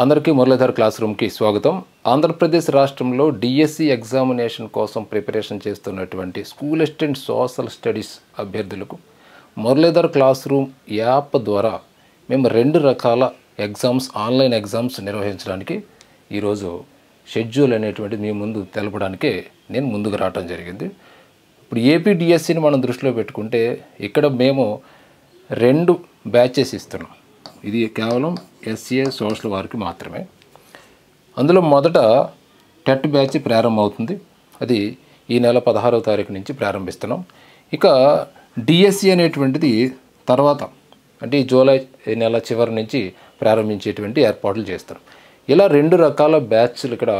అందరికీ మురళీధర్ క్లాస్ రూమ్కి స్వాగతం. ఆంధ్రప్రదేశ్ రాష్ట్రంలో డిఎస్సి ఎగ్జామినేషన్ కోసం ప్రిపరేషన్ చేస్తున్నటువంటి స్కూల్ అసిస్టెంట్ సోషల్ స్టడీస్ అభ్యర్థులకు మురళీధర్ క్లాస్ రూమ్ యాప్ ద్వారా మేము 2 రకాల ఎగ్జామ్స్ ఆన్లైన్ ఎగ్జామ్స్ నిర్వహించడానికి ఈరోజు షెడ్యూల్ అనేటువంటిది మీ ముందు తెలపడానికే నేను ముందుకు రావడం జరిగింది. ఇప్పుడు ఏపీ డిఎస్సిని మనం దృష్టిలో పెట్టుకుంటే ఇక్కడ మేము 2 బ్యాచెస్ ఇస్తున్నాం. ఇది కేవలం ఎస్ఏ సోషల్ వారికి మాత్రమే. అందులో మొదట టెట్ బ్యాచ్ ప్రారంభమవుతుంది. అది ఈ నెల 16వ తారీఖు నుంచి ప్రారంభిస్తున్నాం. ఇక డిఎస్సి అనేటువంటిది తర్వాత అంటే ఈ జూలై నెల చివరి నుంచి ప్రారంభించేటువంటి ఏర్పాట్లు చేస్తున్నాం. ఇలా 2 రకాల బ్యాచ్లు ఇక్కడ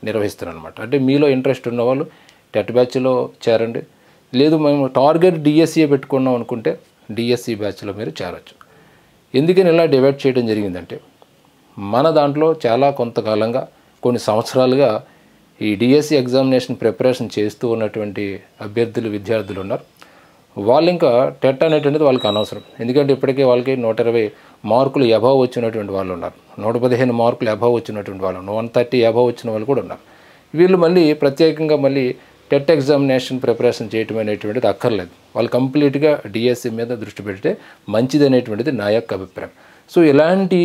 నిర్వహిస్తున్నాం అనమాట. అంటే మీలో ఇంట్రెస్ట్ ఉన్నవాళ్ళు టెట్ బ్యాచ్లో చేరండి, లేదు మేము టార్గెట్ డిఎస్సిఏ పెట్టుకున్నాం అనుకుంటే డిఎస్సి బ్యాచ్లో మీరు చేరవచ్చు. ఎందుకని ఇలా డివైడ్ చేయడం జరిగిందంటే మన దాంట్లో చాలా కొంతకాలంగా కొన్ని సంవత్సరాలుగా ఈ డిఎస్సి ఎగ్జామినేషన్ ప్రిపరేషన్ చేస్తూ ఉన్నటువంటి విద్యార్థులు ఉన్నారు. వాళ్ళు ఇంకా టెట్ అనేటువంటిది వాళ్ళకి అనవసరం. ఎందుకంటే ఇప్పటికే వాళ్ళకి 120 మార్కులు అబవ్ వచ్చినటువంటి వాళ్ళు ఉన్నారు, 115 మార్కులు అబవ్ వచ్చినటువంటి వాళ్ళు, 130 అబవ్ వచ్చిన వాళ్ళు కూడా ఉన్నారు. వీళ్ళు మళ్ళీ ప్రత్యేకంగా మళ్ళీ టెట్ ఎగ్జామినేషన్ ప్రిపరేషన్ చేయటం అనేటువంటిది అక్కర్లేదు. వాళ్ళు కంప్లీట్గా డిఎస్సి మీద దృష్టి పెడితే మంచిది అనేటువంటిది నా యొక్క అభిప్రాయం. సో ఇలాంటి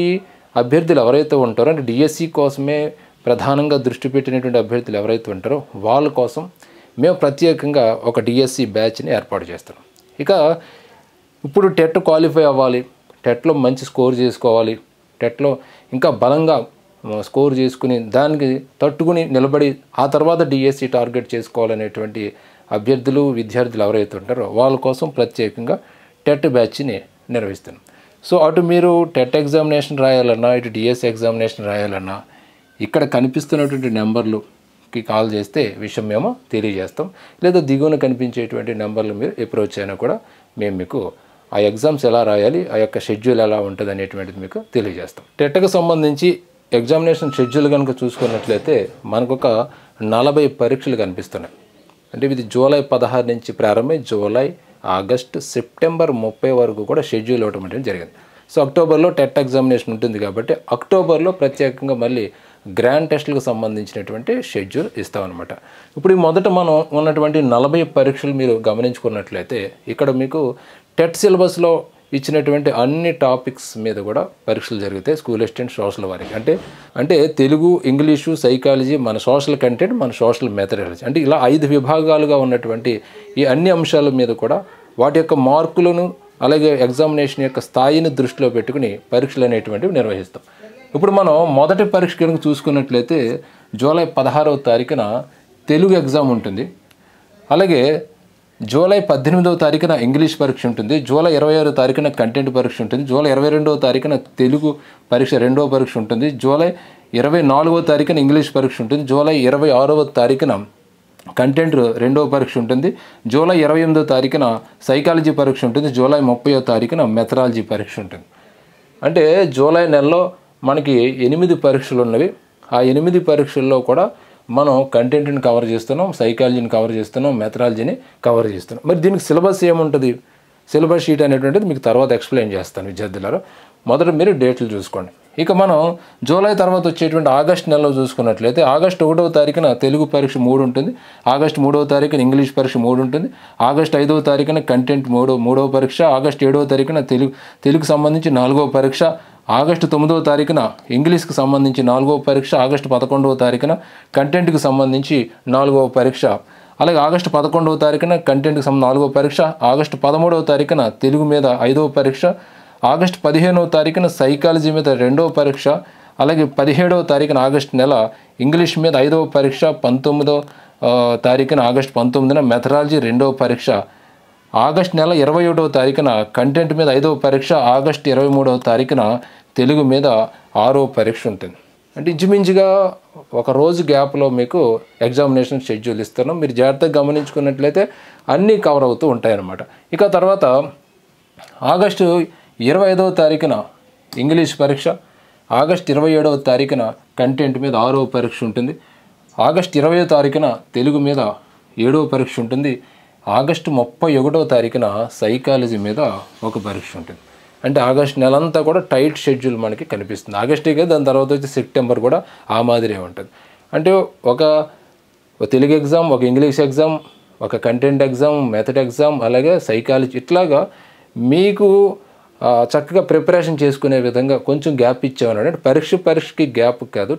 అభ్యర్థులు ఎవరైతే ఉంటారో అంటే డిఎస్సి కోసమే ప్రధానంగా దృష్టి పెట్టినటువంటి అభ్యర్థులు ఎవరైతే ఉంటారో వాళ్ళ కోసం మేము ప్రత్యేకంగా ఒక డిఎస్సి బ్యాచ్ని ఏర్పాటు చేస్తాం. ఇక ఇప్పుడు టెట్ క్వాలిఫై అవ్వాలి, టెట్లో మంచి స్కోర్ చేసుకోవాలి, టెట్లో ఇంకా బలంగా స్కోర్ చేసుకుని దానికి తట్టుకుని నిలబడి ఆ తర్వాత డిఎస్సి టార్గెట్ చేసుకోవాలనేటువంటి విద్యార్థులు ఎవరైతే ఉంటారో వాళ్ళ కోసం ప్రత్యేకంగా టెట్ బ్యాచ్ని నిర్వహిస్తున్నాం. సో అటు మీరు టెట్ ఎగ్జామినేషన్ రాయాలన్నా ఇటు డిఎస్సి ఎగ్జామినేషన్ రాయాలన్నా ఇక్కడ కనిపిస్తున్నటువంటి నెంబర్లుకి కాల్ చేస్తే విషయం మేము తెలియజేస్తాం. లేదా దిగువన కనిపించేటువంటి నెంబర్లు మీరు అప్రోచ్ అయినా కూడా మేము మీకు ఆ ఎగ్జామ్స్ ఎలా రాయాలి, ఆ యొక్క షెడ్యూల్ ఎలా ఉంటుంది అనేటువంటిది మీకు తెలియజేస్తాం. టెట్కి సంబంధించి ఎగ్జామినేషన్ షెడ్యూల్ కనుక చూసుకున్నట్లయితే మనకు ఒక 40 పరీక్షలు కనిపిస్తున్నాయి. అంటే ఇది జూలై 16 నుంచి ప్రారంభమై జూలై, ఆగస్టు, సెప్టెంబర్ 30 వరకు కూడా షెడ్యూల్ ఇవ్వడం అనేది జరిగింది. సో అక్టోబర్లో టెట్ ఎగ్జామినేషన్ ఉంటుంది కాబట్టి అక్టోబర్లో ప్రత్యేకంగా మళ్ళీ గ్రాండ్ టెస్టులకు సంబంధించినటువంటి షెడ్యూల్ ఇస్తామన్నమాట. ఇప్పుడు ఈ మొదట మనం ఉన్నటువంటి 40 పరీక్షలు మీరు గమనించుకున్నట్లయితే ఇక్కడ మీకు టెట్ సిలబస్లో ఇచ్చినటువంటి అన్ని టాపిక్స్ మీద కూడా పరీక్షలు జరుగుతాయి స్కూల్ అసిస్టెంట్ సోషల్ వారికి. అంటే తెలుగు, ఇంగ్లీషు, సైకాలజీ, మన సోషల్ కంటెంట్, మన సోషల్ మెథడాలజీ, అంటే ఇలా 5 విభాగాలుగా ఉన్నటువంటి ఈ అన్ని అంశాల మీద కూడా వాటి యొక్క మార్కులను అలాగే ఎగ్జామినేషన్ యొక్క స్థాయిని దృష్టిలో పెట్టుకుని పరీక్షలు అనేటువంటివి నిర్వహిస్తాం. ఇప్పుడు మనం మొదటి పరీక్ష కనుక చూసుకున్నట్లయితే జూలై 16వ తారీఖున తెలుగు ఎగ్జామ్ ఉంటుంది. అలాగే జూలై 18వ తారీఖున ఇంగ్లీష్ పరీక్ష ఉంటుంది. జూలై 26వ తారీఖున కంటెంట్ పరీక్ష ఉంటుంది. జూలై 22వ తారీఖున తెలుగు పరీక్ష 2వ పరీక్ష ఉంటుంది. జూలై 24వ తారీఖున ఇంగ్లీష్ పరీక్ష ఉంటుంది. జూలై 26వ తారీఖున కంటెంట్ 2వ పరీక్ష ఉంటుంది. జూలై 28వ తారీఖున సైకాలజీ పరీక్ష ఉంటుంది. జూలై 30వ తారీఖున మెథడాలజీ పరీక్ష ఉంటుంది. అంటే జూలై నెలలో మనకి 8 పరీక్షలు ఉన్నవి. ఆ 8 పరీక్షల్లో కూడా మనం కంటెంట్ని కవర్ చేస్తున్నాం, సైకాలజీని కవర్ చేస్తున్నాం, మెథడాలజీని కవర్ చేస్తున్నాం. మరి దీనికి సిలబస్ ఏముంటుంది, సిలబస్ షీట్ అనేటువంటిది మీకు తర్వాత ఎక్స్ప్లెయిన్ చేస్తాను విద్యార్థులారా. మొదట మీరు డేట్లు చూసుకోండి. ఇక మనం జూలై తర్వాత వచ్చేటువంటి ఆగస్ట్ నెలలో చూసుకున్నట్లయితే ఆగస్టు 1వ తారీఖున తెలుగు పరీక్ష 3 ఉంటుంది. ఆగస్టు 3వ తారీఖున ఇంగ్లీష్ పరీక్ష 3 ఉంటుంది. ఆగస్టు 5వ తారీఖున కంటెంట్ 3వ పరీక్ష. ఆగస్టు 7వ తారీఖున తెలుగుకు సంబంధించి 4వ పరీక్ష. ఆగస్టు 9వ తారీఖున ఇంగ్లీష్కి సంబంధించి 4వ పరీక్ష. ఆగస్టు 11వ తారీఖున కంటెంట్కి సంబంధించి 4వ పరీక్ష. అలాగే ఆగస్టు 11వ తారీఖున కంటెంట్కి సంబంధించి 4వ పరీక్ష. ఆగస్టు 13వ తారీఖున తెలుగు మీద 5వ పరీక్ష. ఆగస్టు 15వ తారీఖున సైకాలజీ మీద 2వ పరీక్ష. అలాగే 17వ తారీఖున ఆగస్టు నెల ఇంగ్లీష్ మీద 5వ పరీక్ష. 19వ తారీఖున ఆగస్టు 19న మెథడాలజీ 2వ పరీక్ష. ఆగస్టు నెల 21వ తారీఖున కంటెంట్ మీద 5వ పరీక్ష. ఆగస్టు 23వ తారీఖున తెలుగు మీద 6వ పరీక్ష ఉంటుంది. అంటే ఇంచుమించుగా ఒక రోజు గ్యాప్లో మీకు ఎగ్జామినేషన్ షెడ్యూల్ ఇస్తున్నాం. మీరు జాగ్రత్తగా గమనించుకున్నట్లయితే అన్నీ కవర్ అవుతూ ఉంటాయన్నమాట. ఇక తర్వాత ఆగస్టు 25వ తారీఖున ఇంగ్లీష్ పరీక్ష. ఆగస్టు 27వ తారీఖున కంటెంట్ మీద 6వ పరీక్ష ఉంటుంది. ఆగస్టు 20వ తారీఖున తెలుగు మీద 7వ పరీక్ష ఉంటుంది. ఆగస్టు 31వ తారీఖున సైకాలజీ మీద ఒక పరీక్ష ఉంటుంది. అంటే ఆగస్ట్ నెలంతా కూడా టైట్ షెడ్యూల్ మనకి కనిపిస్తుంది. ఆగస్టుకే, దాని తర్వాత వచ్చి సెప్టెంబర్ కూడా ఆ మాదిరే ఉంటుంది. అంటే ఒక తెలుగు ఎగ్జామ్, ఒక ఇంగ్లీష్ ఎగ్జామ్, ఒక కంటెంట్ ఎగ్జామ్, మెథడ్ ఎగ్జామ్, అలాగే సైకాలజీ, ఇట్లాగా మీకు చక్కగా ప్రిపరేషన్ చేసుకునే విధంగా కొంచెం గ్యాప్ ఇచ్చామన్నాడు. అంటే పరీక్షకి గ్యాప్ కాదు,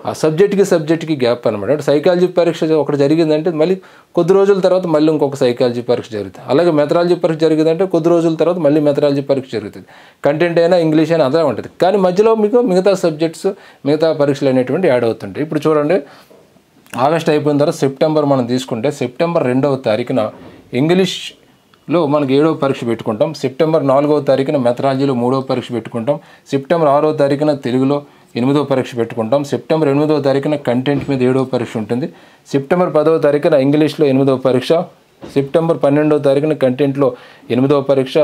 ఆ సబ్జెక్ట్కి గ్యాప్ అనమాట. అంటే సైకాలజీ పరీక్ష ఒకటి జరిగిందంటే మళ్ళీ కొద్ది రోజుల తర్వాత మళ్ళీ ఇంకొక సైకాలజీ పరీక్ష జరుగుతుంది. అలాగే మెథడాలజీ పరీక్ష జరిగిందంటే కొద్ది రోజుల తర్వాత మళ్ళీ మెథడాలజీ పరీక్ష జరుగుతుంది. కంటెంట్ అయినా ఇంగ్లీష్ అయినా అదే ఉంటుంది. కానీ మధ్యలో మీకు మిగతా సబ్జెక్ట్స్, మిగతా పరీక్షలు అనేటువంటి యాడ్ అవుతుంటాయి. ఇప్పుడు చూడండి, ఆగస్ట్ అయిపోయిన తర్వాత సెప్టెంబర్ మనం తీసుకుంటే, సెప్టెంబర్ 2వ తారీఖున ఇంగ్లీష్లో మనకి 7వ పరీక్ష పెట్టుకుంటాం. సెప్టెంబర్ 4వ తారీఖున మెథడాలజీలో 3వ పరీక్ష పెట్టుకుంటాం. సెప్టెంబర్ 6వ తారీఖున తెలుగులో 8వ పరీక్ష పెట్టుకుంటాం. సెప్టెంబర్ 8వ తారీఖున కంటెంట్ మీద 7వ పరీక్ష ఉంటుంది. సెప్టెంబర్ 10వ తారీఖున ఇంగ్లీష్లో 8వ పరీక్ష. సెప్టెంబర్ 12వ తారీఖున కంటెంట్లో 8వ పరీక్ష.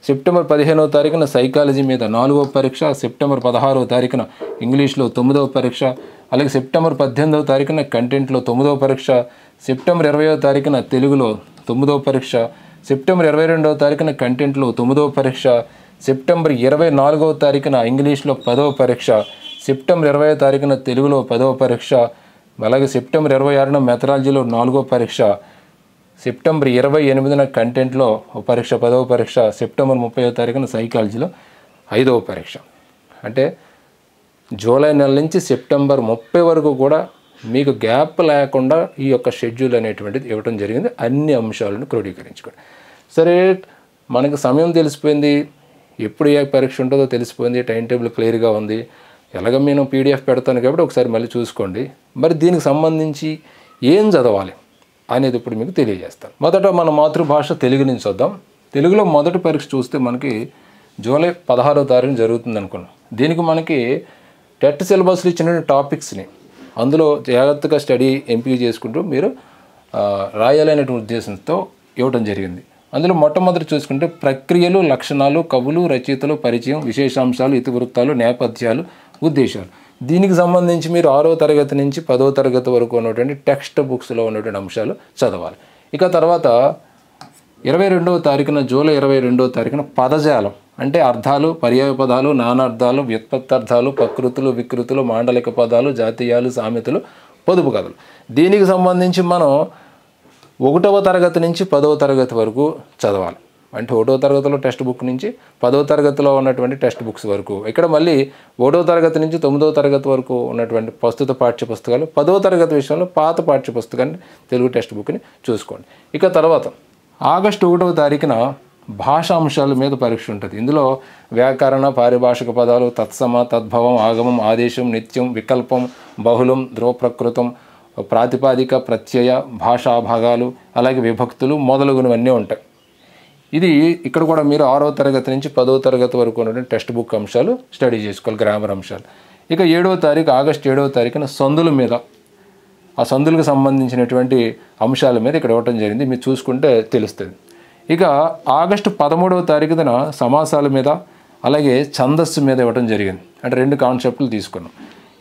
సెప్టెంబర్ 15వ తారీఖున సైకాలజీ మీద 4వ పరీక్ష. సెప్టెంబర్ 16వ తారీఖున ఇంగ్లీష్లో 9వ పరీక్ష. అలాగే సెప్టెంబర్ 18వ తారీఖున కంటెంట్లో 9వ పరీక్ష. సెప్టెంబర్ 20వ తారీఖున తెలుగులో 9వ పరీక్ష. సెప్టెంబర్ 22వ తారీఖున కంటెంట్లో 9వ పరీక్ష. సెప్టెంబర్ 24వ తారీఖున ఇంగ్లీష్లో 10వ పరీక్ష. సెప్టెంబర్ 20వ తారీఖున తెలుగులో 10వ పరీక్ష. అలాగే సెప్టెంబర్ 26న మెథడాలజీలో 4వ పరీక్ష. సెప్టెంబర్ 28న కంటెంట్లో పరీక్ష 10వ పరీక్ష. సెప్టెంబర్ 30వ తారీఖున సైకాలజీలో 5వ పరీక్ష. అంటే జూలై నెల నుంచి సెప్టెంబర్ 30 వరకు కూడా మీకు గ్యాప్ లేకుండా ఈ యొక్క షెడ్యూల్ అనేటువంటిది ఇవ్వడం జరిగింది. అన్ని అంశాలను క్రోడీకరించుకోండి. సరే, మనకు సమయం తెలిసిపోయింది, ఎప్పుడు ఏ పరీక్ష ఉంటుందో తెలిసిపోయింది, టైం టేబుల్ క్లియర్గా ఉంది. ఎలాగ నేను పీడిఎఫ్ పెడతాను కాబట్టి ఒకసారి మళ్ళీ చూసుకోండి. మరి దీనికి సంబంధించి ఏం చదవాలి అనేది ఇప్పుడు మీకు తెలియజేస్తాను. మొదట మన మాతృభాష తెలుగు నుంచి చూద్దాం. తెలుగులో మొదటి పరీక్ష చూస్తే మనకి జూలై 16వ తారీఖున జరుగుతుంది అనుకున్నాం. దీనికి మనకి టెట్ సిలబస్లో ఇచ్చిన టాపిక్స్ని అందులో జాగ్రత్తగా స్టడీ ఎంపిక చేసుకుంటూ మీరు రాయాలనేటువంటి ఉద్దేశంతో ఇవ్వడం జరిగింది. అందులో మొట్టమొదటి చూసుకుంటే ప్రక్రియలు, లక్షణాలు, కవులు, రచయితలు, పరిచయం, విశేషాంశాలు, ఇతివృత్తాలు, నేపథ్యాలు, ఉద్దేశాలు. దీనికి సంబంధించి మీరు 6వ తరగతి నుంచి 10వ తరగతి వరకు ఉన్నటువంటి టెక్స్ట్ బుక్స్లో ఉన్నటువంటి అంశాలు చదవాలి. ఇక తర్వాత 22వ తారీఖున, జూలై 22వ తారీఖున పదజాలం అంటే అర్థాలు, పర్యాయ పదాలు, నానార్థాలు, వ్యుత్పత్తార్థాలు, ప్రకృతులు, వికృతులు, మాండలిక పదాలు, జాతీయాలు, సామెతలు, పొదుపు కథలు. దీనికి సంబంధించి మనం 1వ తరగతి నుంచి 10వ తరగతి వరకు చదవాలి. అంటే 1వ తరగతిలో టెక్స్ట్ బుక్ నుంచి 10వ తరగతిలో ఉన్నటువంటి టెక్స్ట్ బుక్స్ వరకు. ఇక్కడ మళ్ళీ 1వ తరగతి నుంచి 9వ తరగతి వరకు ఉన్నటువంటి ప్రస్తుత పాఠ్య పుస్తకాలు, 10వ తరగతి విషయంలో పాత పాఠ్య పుస్తకాన్ని, తెలుగు టెక్స్ట్ బుక్ని చూసుకోండి. ఇక తర్వాత ఆగస్టు 1వ తారీఖున భాషా అంశాల మీద పరీక్ష ఉంటుంది. ఇందులో వ్యాకరణ, పారిభాషిక పదాలు, తత్సమ, తద్భవం, ఆగమం, ఆదేశం, నిత్యం, వికల్పం, బహుళం, ధ్రువప్రకృతం, ప్రాతిపాదిక, ప్రత్యయ, భాషా భాగాలు, అలాగే విభక్తులు మొదలగునవన్నీ ఉంటాయి. ఇది ఇక్కడ కూడా మీరు 6వ తరగతి నుంచి 10వ తరగతి వరకు ఉన్నటువంటి టెక్స్ట్ బుక్ అంశాలు స్టడీ చేసుకోవాలి, గ్రామర్ అంశాలు. ఇక 7వ తారీఖు, ఆగస్టు 7వ తారీఖున సందుల మీద, ఆ సందులకు సంబంధించినటువంటి అంశాల మీద ఇక్కడ ఇవ్వటం జరిగింది. మీరు చూసుకుంటే తెలుస్తుంది. ఇక ఆగస్టు 13వ తారీఖున సమాసాల మీద, అలాగే ఛందస్సు మీద ఇవ్వటం జరిగింది. అంటే 2 కాన్సెప్టులు తీసుకున్నాం.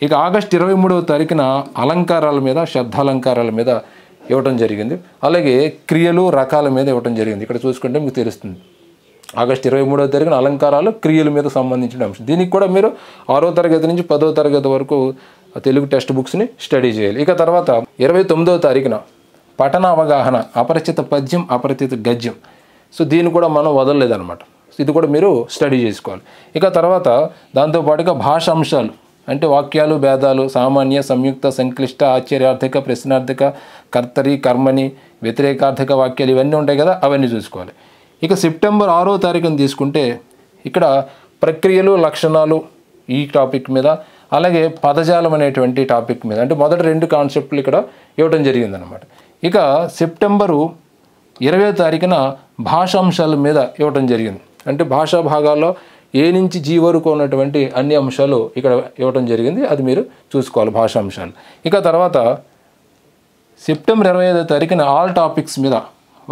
ఇక ఆగస్టు 23వ తారీఖున అలంకారాల మీద, శబ్దాలంకారాల మీద ఇవ్వటం జరిగింది. అలాగే క్రియలు, రకాల మీద ఇవ్వటం జరిగింది. ఇక్కడ చూసుకుంటే మీకు తెలుస్తుంది. ఆగస్టు 23వ తారీఖున అలంకారాలు, క్రియల మీద సంబంధించిన అంశం. దీనికి కూడా మీరు 6వ తరగతి నుంచి 10వ తరగతి వరకు తెలుగు టెక్స్ట్ బుక్స్ని స్టడీ చేయాలి. ఇక తర్వాత 29వ తారీఖున పఠన అవగాహన, అపరిచిత పద్యం, అపరిచిత గద్యం. సో దీన్ని కూడా మనం వదలలేదన్నమాట. ఇది కూడా మీరు స్టడీ చేసుకోవాలి. ఇక తర్వాత దాంతోపాటుగా భాషా అంశాలు అంటే వాక్యాలు, భేదాలు, సామాన్య, సంయుక్త, సంక్లిష్ట, ఆశ్చర్యార్థక, ప్రశ్నార్థక, కర్తరి, కర్మని, వ్యతిరేకార్థక వాక్యాలు ఇవన్నీ ఉంటాయి కదా, అవన్నీ చూసుకోవాలి. ఇక సెప్టెంబర్ 6వ తారీఖున తీసుకుంటే ఇక్కడ ప్రక్రియలు, లక్షణాలు ఈ టాపిక్ మీద, అలాగే పదజాలం అనేటువంటి టాపిక్ మీద, అంటే మొదటి 2 కాన్సెప్ట్లు ఇక్కడ ఇవ్వడం జరిగిందనమాట. ఇక సెప్టెంబరు 20వ తారీఖున భాషాంశాల మీద ఇవ్వడం జరిగింది. అంటే భాషా భాగాల్లో ఏ నుంచి జీ వరకు ఉన్నటువంటి అన్ని అంశాలు ఇక్కడ ఇవ్వడం జరిగింది. అది మీరు చూసుకోవాలి, భాషాంశాలు. ఇక తర్వాత సెప్టెంబర్ 25వ తారీఖున ఆల్ టాపిక్స్ మీద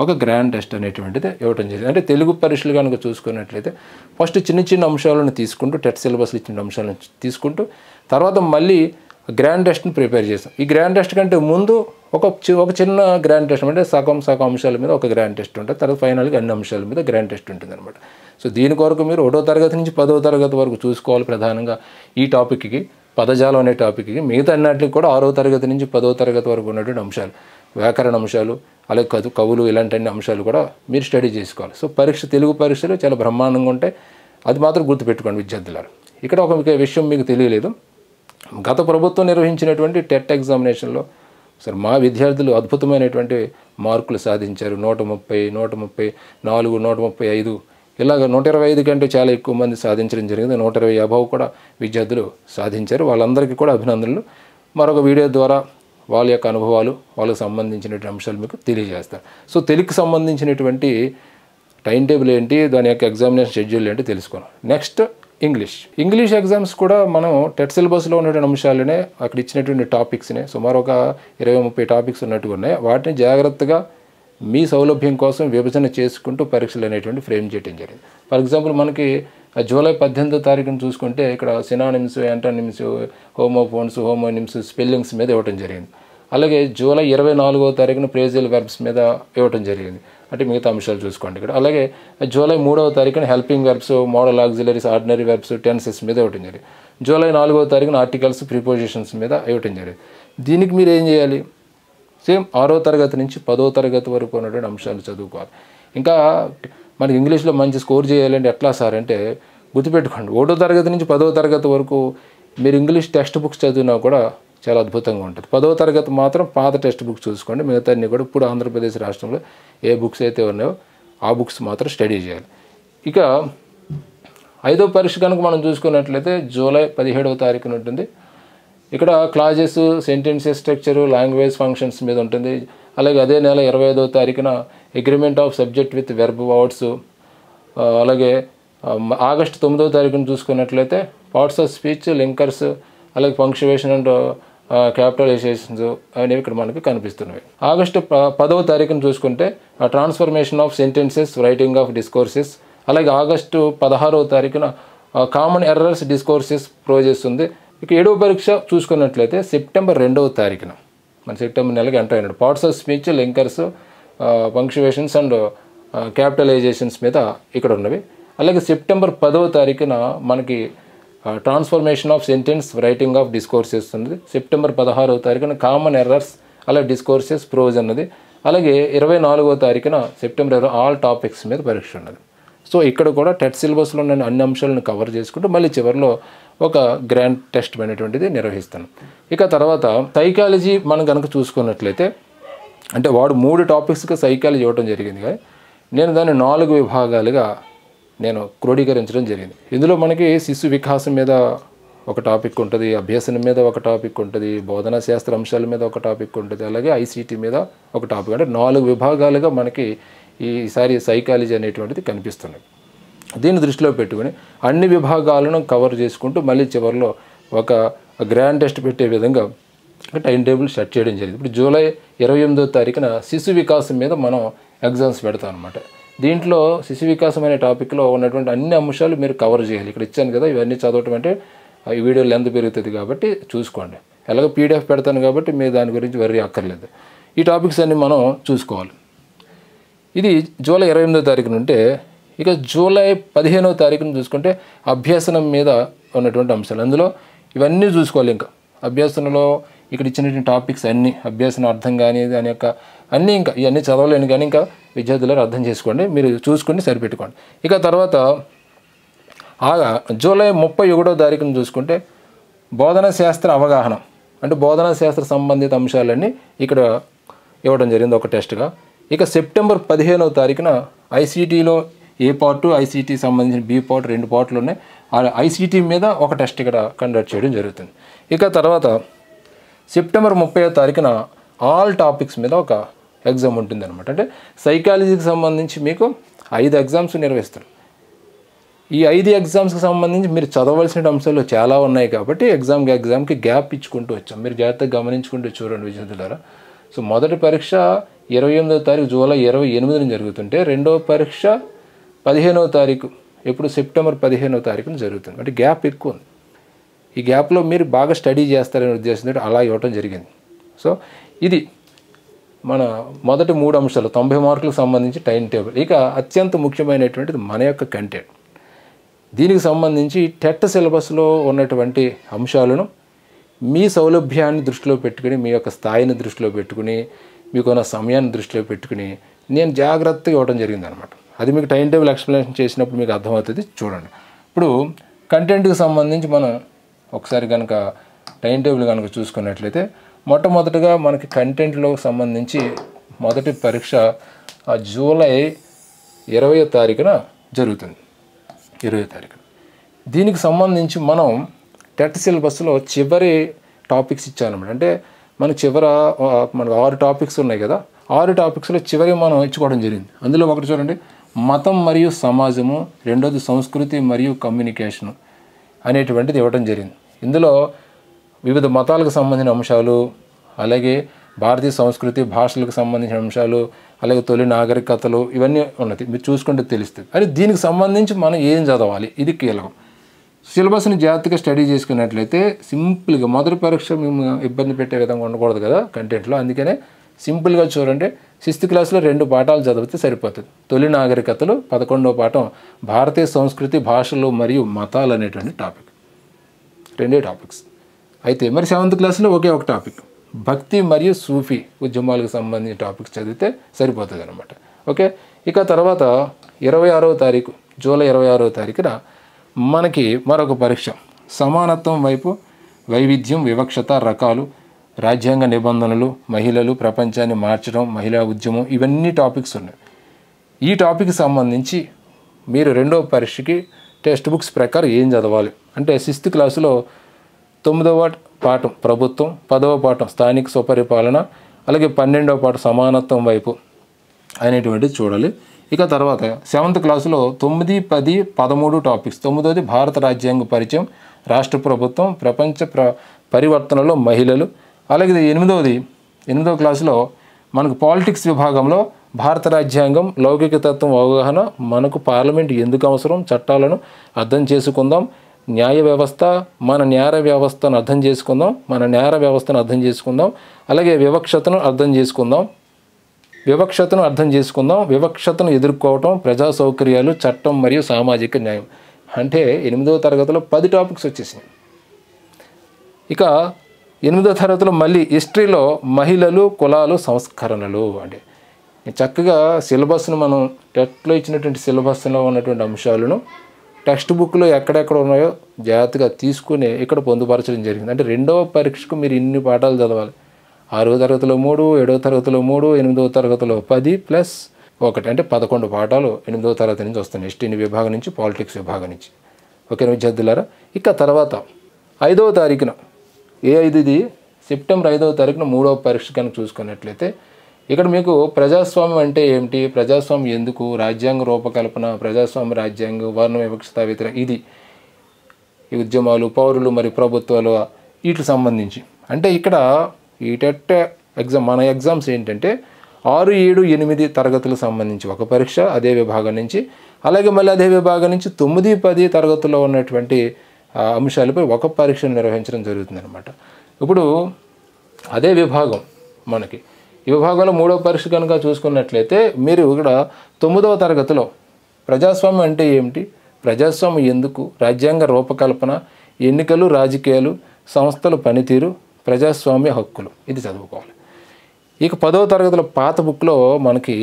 ఒక గ్రాండ్ టెస్ట్ అనేటువంటిది ఇవ్వడం జరిగింది. అంటే తెలుగు పరీక్షలు కనుక చూసుకున్నట్లయితే ఫస్ట్ చిన్న చిన్న అంశాలను తీసుకుంటూ, టెట్ సిలబస్లో ఇచ్చిన అంశాలను తీసుకుంటూ, తర్వాత మళ్ళీ గ్రాండ్ టెస్ట్ని ప్రిపేర్ చేస్తాం. ఈ గ్రాండ్ టెస్ట్ కంటే ముందు ఒక చిన్న గ్రాండ్ టెస్ట్ అంటే సగం అంశాల మీద ఒక గ్రాండ్ టెస్ట్ ఉంటుంది. తర్వాత ఫైనల్గా అన్ని అంశాల మీద గ్రాండ్ టెస్ట్ ఉంటుంది అనమాట. సో దీని కొరకు మీరు 1వ తరగతి నుంచి 10వ తరగతి వరకు చూసుకోవాలి. ప్రధానంగా ఈ టాపిక్కి, పదజాలం అనే టాపిక్కి. మిగతా అన్నింటికి కూడా 6వ తరగతి నుంచి 10వ తరగతి వరకు ఉన్నటువంటి అంశాలు, వ్యాకరణ అంశాలు, అలాగే కవులు, ఇలాంటి అన్ని అంశాలు కూడా మీరు స్టడీ చేసుకోవాలి. సో తెలుగు పరీక్షలు చాలా బ్రహ్మాండంగా ఉంటాయి. అది మాత్రం గుర్తుపెట్టుకోండి విద్యార్థులారు. ఇక్కడ ఒక విషయం మీకు తెలియలేదు. గత ప్రభుత్వం నిర్వహించినటువంటి టెట్ ఎగ్జామినేషన్లో మా విద్యార్థులు అద్భుతమైనటువంటి మార్కులు సాధించారు. 130, 134, 135, ఇలాగ 125 కంటే చాలా ఎక్కువ మంది సాధించడం జరిగింది. 120 అబవ్ కూడా విద్యార్థులు సాధించారు. వాళ్ళందరికీ కూడా అభినందనలు. మరొక వీడియో ద్వారా వాళ్ళ యొక్క అనుభవాలు, వాళ్ళకు సంబంధించినటువంటి అంశాలు మీకు తెలియజేస్తారు. సో తెలుగుకి సంబంధించినటువంటి టైం టేబుల్ ఏంటి, దాని యొక్క ఎగ్జామినేషన్ షెడ్యూల్ ఏంటి తెలుసుకున్నాం. నెక్స్ట్ ఇంగ్లీష్ ఎగ్జామ్స్ కూడా మనం టెట్ సిలబస్లో ఉన్నటువంటి అంశాలనే, అక్కడ ఇచ్చినటువంటి టాపిక్స్నే సుమారు ఒక 20-30 టాపిక్స్ ఉన్నట్టుగా ఉన్నాయి. వాటిని జాగ్రత్తగా మీ సౌలభ్యం కోసం విభజన చేసుకుంటూ పరీక్షలు అనేటువంటి ఫ్రేమ్ చేయడం జరిగింది. ఫర్ ఎగ్జాంపుల్ మనకి జూలై 18వ తారీఖున చూసుకుంటే ఇక్కడ synonyms, antonyms, homophones, homonyms, spellings మీద ఇవ్వడం జరిగింది. అలాగే జూలై 24వ తారీఖున ప్రేజల్ వెర్బ్స్ మీద ఇవ్వడం జరిగింది. అంటే మిగతా అంశాలు చూసుకోండి ఇక్కడ. అలాగే జూలై 3వ తారీఖున helping verbs, model auxiliaries, ordinary verbs, tenses మీద ఇవ్వడం జరిగింది. జూలై 4వ తారీఖున ఆర్టికల్స్, ప్రిపోజిషన్స్ మీద ఇవ్వడం జరిగింది. దీనికి మీరు ఏం చేయాలి? సేమ్ 6వ తరగతి నుంచి 10వ తరగతి వరకు ఉన్నటువంటి అంశాలు చదువుకోవాలి. ఇంకా మనకి ఇంగ్లీష్లో మంచి స్కోర్ చేయాలంటే ఎట్లా సార్ అంటే గుర్తుపెట్టుకోండి, 1వ తరగతి నుంచి 10వ తరగతి వరకు మీరు ఇంగ్లీష్ టెక్స్ట్ బుక్స్ చదివినా కూడా చాలా అద్భుతంగా ఉంటుంది. 10వ తరగతి మాత్రం పాత టెక్స్ట్ బుక్స్ చూసుకోండి. మిగతా అన్నీ కూడా ఇప్పుడు ఆంధ్రప్రదేశ్ రాష్ట్రంలో ఏ బుక్స్ అయితే ఉన్నాయో ఆ బుక్స్ మాత్రం స్టడీ చేయాలి. ఇక 5వ పరీక్ష కనుక మనం చూసుకున్నట్లయితే జూలై 17వ తారీఖున ఉంటుంది. ఇక్కడ clauses, sentences structure, language functions మీద ఉంటుంది. అలాగే అదే నెల 25వ తారీఖున agreement of subject with verb words. అలాగే ఆగస్టు 9వ తారీఖున చూసుకున్నట్లయితే పార్ట్స్ ఆఫ్ స్పీచ్, లింకర్స్, అలాగే పంక్చువేషన్ అండ్ క్యాపిటలైజేషన్స్ అనేవి ఇక్కడ మనకి కనిపిస్తున్నాయి. ఆగస్టు 10వ తారీఖున చూసుకుంటే transformation of sentences, writing of discourses. అలాగే ఆగస్టు 16వ తారీఖున కామన్ ఎర్రర్స్, డిస్కోర్సెస్, ప్రోజెస్ ఉంది. ఇక 7వ పరీక్ష చూసుకున్నట్లయితే సెప్టెంబర్ 2వ తారీఖున, మన సెప్టెంబర్ నెలకి ఎంటర్ అయినట్టు parts of speech, linkers, punctuations and capitalisations మీద ఇక్కడ ఉన్నవి. అలాగే సెప్టెంబర్ 10వ తారీఖున మనకి transformation of sentence, writing of discourses ఉన్నది. సెప్టెంబర్ 16వ తారీఖున కామన్ ఎర్రర్స్, అలాగే డిస్కోర్సెస్, ప్రోజ్ అన్నది. అలాగే 24వ తారీఖున సెప్టెంబర్ ఆల్ టాపిక్స్ మీద పరీక్ష ఉన్నది. సో ఇక్కడ కూడా టెట్ సిలబస్లో ఉన్న అన్ని అంశాలను కవర్ చేసుకుంటూ మళ్ళీ చివరిలో ఒక గ్రాండ్ టెస్ట్ అనేటువంటిది నిర్వహిస్తాను. ఇక తర్వాత సైకాలజీ మనం కనుక చూసుకున్నట్లయితే, అంటే వాడు 3 టాపిక్స్కి సైకాలజీ ఇవ్వడం జరిగింది, కానీ నేను దాన్ని 4 విభాగాలుగా నేను క్రోడీకరించడం జరిగింది. ఇందులో మనకి శిశు వికాసం మీద ఒక టాపిక్ ఉంటుంది, అభ్యసనం మీద ఒక టాపిక్ ఉంటుంది, బోధనా శాస్త్ర అంశాల మీద ఒక టాపిక్ ఉంటుంది, అలాగే ఐసీటీ మీద ఒక టాపిక్. అంటే 4 విభాగాలుగా మనకి ఈసారి సైకాలజీ అనేటువంటిది కనిపిస్తుంది. దీన్ని దృష్టిలో పెట్టుకుని అన్ని విభాగాలను కవర్ చేసుకుంటూ మళ్ళీ చివరిలో ఒక గ్రాండ్ టెస్ట్ పెట్టే విధంగా టైం టేబుల్ సెట్ చేయడం జరిగింది. ఇప్పుడు జూలై 28వ తారీఖున శిశు వికాసం మీద మనం ఎగ్జామ్స్ పెడతాం అనమాట. దీంట్లో శిశు వికాసం అనే టాపిక్లో ఉన్నటువంటి అన్ని అంశాలు మీరు కవర్ చేయాలి. ఇక్కడ ఇచ్చాను కదా, ఇవన్నీ చదవటం అంటే ఈ వీడియో లెంత్ పెరుగుతుంది కాబట్టి చూసుకోండి. ఎలాగో పీడిఎఫ్ పెడతాను కాబట్టి మీరు దాని గురించి వర్రీ అక్కర్లేదు. ఈ టాపిక్స్ అన్ని మనం చూసుకోవాలి. ఇది జూలై 28వ తారీఖున ఉంటే, ఇక జూలై 15వ తారీఖున చూసుకుంటే అభ్యసనం మీద ఉన్నటువంటి అంశాలు. అందులో ఇవన్నీ చూసుకోవాలి. ఇంకా అభ్యసనలో ఇక్కడ ఇచ్చినటువంటి టాపిక్స్ అన్నీ, అభ్యసనం అర్థం కానీ దాని యొక్క అన్నీ, ఇంకా ఇవన్నీ చదవలేను కానీ ఇంకా విద్యార్థులను అర్థం చేసుకోండి, మీరు చూసుకుని సరిపెట్టుకోండి. ఇక తర్వాత జూలై 31వ తారీఖున చూసుకుంటే బోధనా శాస్త్ర అవగాహన, అంటే బోధనా శాస్త్ర సంబంధిత అంశాలన్నీ ఇక్కడ ఇవ్వడం జరిగింది ఒక టెస్ట్గా. ఇక సెప్టెంబర్ 15వ తారీఖున ఐసీటీలో ఏ పార్ట్, ఐసీటీ సంబంధించిన బి పార్ట్, 2 పార్ట్లు ఉన్నాయి. ఆ ఐసీటీ మీద ఒక టెస్ట్ ఇక్కడ కండక్ట్ చేయడం జరుగుతుంది. ఇక తర్వాత సెప్టెంబర్ 30వ తారీఖున ఆల్ టాపిక్స్ మీద ఒక ఎగ్జామ్ ఉంటుంది అనమాట. అంటే సైకాలజీకి సంబంధించి మీకు 5 ఎగ్జామ్స్ నిర్వహిస్తారు. ఈ 5 ఎగ్జామ్స్కి సంబంధించి మీరు చదవలసిన అంశాలు చాలా ఉన్నాయి కాబట్టి ఎగ్జామ్కి గ్యాప్ ఇచ్చుకుంటూ వచ్చాం. మీరు జాగ్రత్తగా గమనించుకుంటూ చూడండి విద్యార్థులారా. సో మొదటి పరీక్ష 28వ తారీఖు జూలై 28న జరుగుతుంటే, రెండవ పరీక్ష 15వ తారీఖు, ఎప్పుడు సెప్టెంబర్ 15వ తారీఖున జరుగుతుంది. అంటే గ్యాప్ ఎక్కువ ఉంది. ఈ గ్యాప్లో మీరు బాగా స్టడీ చేస్తారనే ఉద్దేశంతో అలా ఇవ్వటం జరిగింది. సో ఇది మన మొదటి 3 అంశాలు 90 మార్కులకు సంబంధించి టైం టేబుల్. ఇక అత్యంత ముఖ్యమైనటువంటిది మన యొక్క కంటెంట్. దీనికి సంబంధించి టెట్ సిలబస్లో ఉన్నటువంటి అంశాలను మీ సౌలభ్యాన్ని దృష్టిలో పెట్టుకుని, మీ యొక్క స్థాయిని దృష్టిలో పెట్టుకుని, మీకున్న సమయాన్ని దృష్టిలో పెట్టుకుని నేను జాగ్రత్తగా ఇవ్వడం జరిగిందనమాట. అది మీకు టైం టేబుల్ ఎక్స్ప్లెనేషన్ చేసినప్పుడు మీకు అర్థమవుతుంది. చూడండి, ఇప్పుడు కంటెంట్కి సంబంధించి మనం ఒకసారి కనుక టైం టేబుల్ కనుక చూసుకున్నట్లయితే మొట్టమొదటిగా మనకి కంటెంట్లో సంబంధించి మొదటి పరీక్ష జూలై 20వ తారీఖున జరుగుతుంది. 20వ తారీఖున దీనికి సంబంధించి మనం టెట్ సిలబస్లో చివరి టాపిక్స్ ఇచ్చామన్నమాట. అంటే మనకు మనకు 6 టాపిక్స్ ఉన్నాయి కదా, 6 టాపిక్స్లో చివరి మనం ఇచ్చుకోవడం జరిగింది. అందులో ఒకటి చూడండి, మతం మరియు సమాజము, రెండోది సంస్కృతి మరియు కమ్యూనికేషను అనేటువంటిది ఇవ్వడం జరిగింది. ఇందులో వివిధ మతాలకు సంబంధించిన అంశాలు, అలాగే భారతీయ సంస్కృతి భాషలకు సంబంధించిన అంశాలు, అలాగే తొలి నాగరికతలు ఇవన్నీ ఉన్నది. మీరు చూసుకుంటే తెలుస్తుంది. అని దీనికి సంబంధించి మనం ఏం చదవాలి, ఇది కీలకం. సిలబస్ని జాగ్రత్తగా స్టడీ చేసుకున్నట్లయితే సింపుల్గా మొదటి పరీక్ష మేము ఇబ్బంది పెట్టే విధంగా ఉండకూడదు కదా కంటెంట్లో. అందుకనే సింపుల్గా చూడండి, 6th క్లాస్లో 2 పాఠాలు చదివితే సరిపోతుంది. తొలి నాగరికతలు, 11వ పాఠం భారతీయ సంస్కృతి భాషలు మరియు మతాలు అనేటువంటి టాపిక్. 2 టాపిక్స్. అయితే మరి 7th క్లాస్లో ఒకే ఒక టాపిక్, భక్తి మరియు సూఫీ ఉద్యమాలకు సంబంధించిన టాపిక్స్ చదివితే సరిపోతుంది అనమాట. ఓకే. ఇక తర్వాత 26వ తారీఖు జూలై 26వ తారీఖున మనకి మరొక పరీక్ష, సమానత్వం వైపు వైవిధ్యం, వివక్షత, రకాలు, రాజ్యాంగ నిబంధనలు, మహిళలు, ప్రపంచాన్ని మార్చడం, మహిళా ఉద్యమం, ఇవన్నీ టాపిక్స్ ఉన్నాయి. ఈ టాపిక్కి సంబంధించి మీరు 2వ పరీక్షకి టెక్స్ట్ బుక్స్ ప్రకారం ఏం చదవాలి అంటే 6th క్లాసులో 9వ పాఠం ప్రభుత్వం, 10వ పాఠం స్థానిక స్వపరిపాలన, అలాగే 12వ పాఠం సమానత్వం వైపు అనేటువంటిది చూడాలి. ఇక తర్వాత 7th క్లాసులో 9, 10, 13 టాపిక్స్. 9వది భారత రాజ్యాంగ పరిచయం, రాష్ట్ర ప్రభుత్వం, ప్రపంచ పరివర్తనలో మహిళలు, అలాగే 8వ క్లాసులో మనకు పాలిటిక్స్ విభాగంలో భారత రాజ్యాంగం, లౌకిక తత్వం అవగాహన, మనకు పార్లమెంట్ ఎందుకు అవసరం, చట్టాలను అర్థం చేసుకుందాం, న్యాయ వ్యవస్థ, మన న్యాయ వ్యవస్థను అర్థం చేసుకుందాం, అలాగే వివక్షతను అర్థం చేసుకుందాం, వివక్షతను ఎదుర్కోవటం, ప్రజా సౌకర్యాలు, చట్టం మరియు సామాజిక న్యాయం. అంటే 8వ తరగతిలో 10 టాపిక్స్ వచ్చేసినాయి. ఇక 8వ తరగతిలో మళ్ళీ హిస్టరీలో మహిళలు, కులాలు, సంస్కరణలు. అంటే చక్కగా సిలబస్ను మనం టెట్లో ఇచ్చినటువంటి సిలబస్లో ఉన్నటువంటి అంశాలను టెక్స్ట్ బుక్లో ఎక్కడెక్కడ ఉన్నాయో జాగ్రత్తగా తీసుకుని ఇక్కడ పొందుపరచడం జరిగింది. అంటే 2వ పరీక్షకు మీరు ఇన్ని పాఠాలు చదవాలి. 6వ తరగతిలో 3, 7వ తరగతిలో 3, 8వ తరగతిలో 10 ప్లస్ 1 అంటే 11 పాఠాలు 8వ తరగతి నుంచి వస్తున్నాయి. హిస్టరీ విభాగం నుంచి, పాలిటిక్స్ విభాగం నుంచి. ఓకేనా విద్యార్థులారా? ఇక తర్వాత 5వ తారీఖున ఇది సెప్టెంబర్ 5వ తారీఖున 3వ పరీక్ష కనుక చూసుకున్నట్లయితే ఇక్కడ మీకు ప్రజాస్వామ్యం అంటే ఏమిటి, ప్రజాస్వామ్యం ఎందుకు, రాజ్యాంగ రూపకల్పన, ప్రజాస్వామ్య రాజ్యాంగం, వర్ణ వివక్షత వ్యతిరేక, ఇది ఈ ఉద్యమాలు, పౌరులు మరియు ప్రభుత్వాలు, వీటికి సంబంధించి. అంటే ఇక్కడ ఈ టెట్ ఎగ్జామ్ మన ఎగ్జామ్స్ ఏంటంటే 6, 7, 8 తరగతులకు సంబంధించి ఒక పరీక్ష అదే విభాగం నుంచి, అలాగే మళ్ళీ అదే విభాగం నుంచి 9, 10 తరగతుల్లో ఉన్నటువంటి అంశాలపై ఒక పరీక్షను నిర్వహించడం జరుగుతుంది అనమాట. ఇప్పుడు అదే విభాగం మనకి ఈ విభాగంలో 3వ పరీక్ష కనుక చూసుకున్నట్లయితే మీరు ఇక్కడ 9వ తరగతిలో ప్రజాస్వామ్యం అంటే ఏమిటి, ప్రజాస్వామ్యం ఎందుకు, రాజ్యాంగ రూపకల్పన, ఎన్నికలు, రాజకీయాలు, సంస్థల పనితీరు, ప్రజాస్వామ్య హక్కులు, ఇది చదువుకోవాలి. ఇక 10వ తరగతిలో పాత బుక్లో మనకి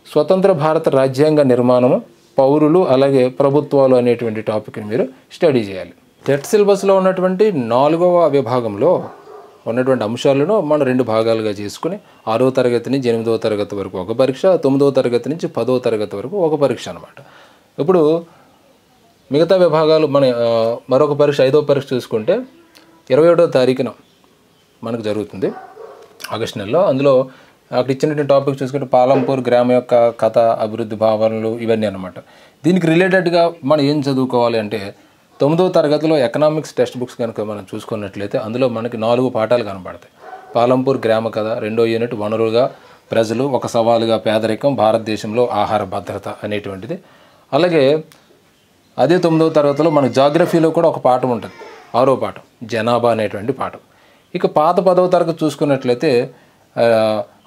స్వతంత్ర భారత రాజ్యాంగ నిర్మాణము, పౌరులు, అలాగే ప్రభుత్వాలు అనేటువంటి టాపిక్ని మీరు స్టడీ చేయాలి. టెట్ సిలబస్లో ఉన్నటువంటి 4వ విభాగంలో ఉన్నటువంటి అంశాలను మనం 2 భాగాలుగా చేసుకుని 6వ తరగతి నుంచి 8వ తరగతి వరకు ఒక పరీక్ష, 9వ తరగతి నుంచి 10వ తరగతి వరకు ఒక పరీక్ష అనమాట. ఇప్పుడు మిగతా విభాగాలు మరొక పరీక్ష 5వ పరీక్ష చూసుకుంటే 27వ తారీఖున మనకు జరుగుతుంది ఆగస్టు నెలలో. అందులో అక్కడ ఇచ్చినటువంటి టాపిక్ చూసుకుంటే పాలంపూర్ గ్రామ యొక్క కథ, అభివృద్ధి భావనలు, ఇవన్నీ అనమాట. దీనికి రిలేటెడ్గా మనం ఏం చదువుకోవాలి అంటే 9వ తరగతిలో ఎకనామిక్స్ టెక్స్ట్ బుక్స్ కనుక మనం చూసుకున్నట్లయితే అందులో మనకి 4 పాఠాలు కనబడతాయి. పాలంపూర్ గ్రామ కథ, 2వ యూనిట్ వనరులుగా ప్రజలు, ఒక సవాలుగా పేదరికం, భారతదేశంలో ఆహార భద్రత అనేటువంటిది. అలాగే అదే 9వ తరగతిలో మన జాగ్రఫీలో కూడా ఒక పాఠం ఉంటుంది, 6వ పాఠం జనాభా అనేటువంటి పాఠం. ఇక పాత 10వ తరగతి చూసుకున్నట్లయితే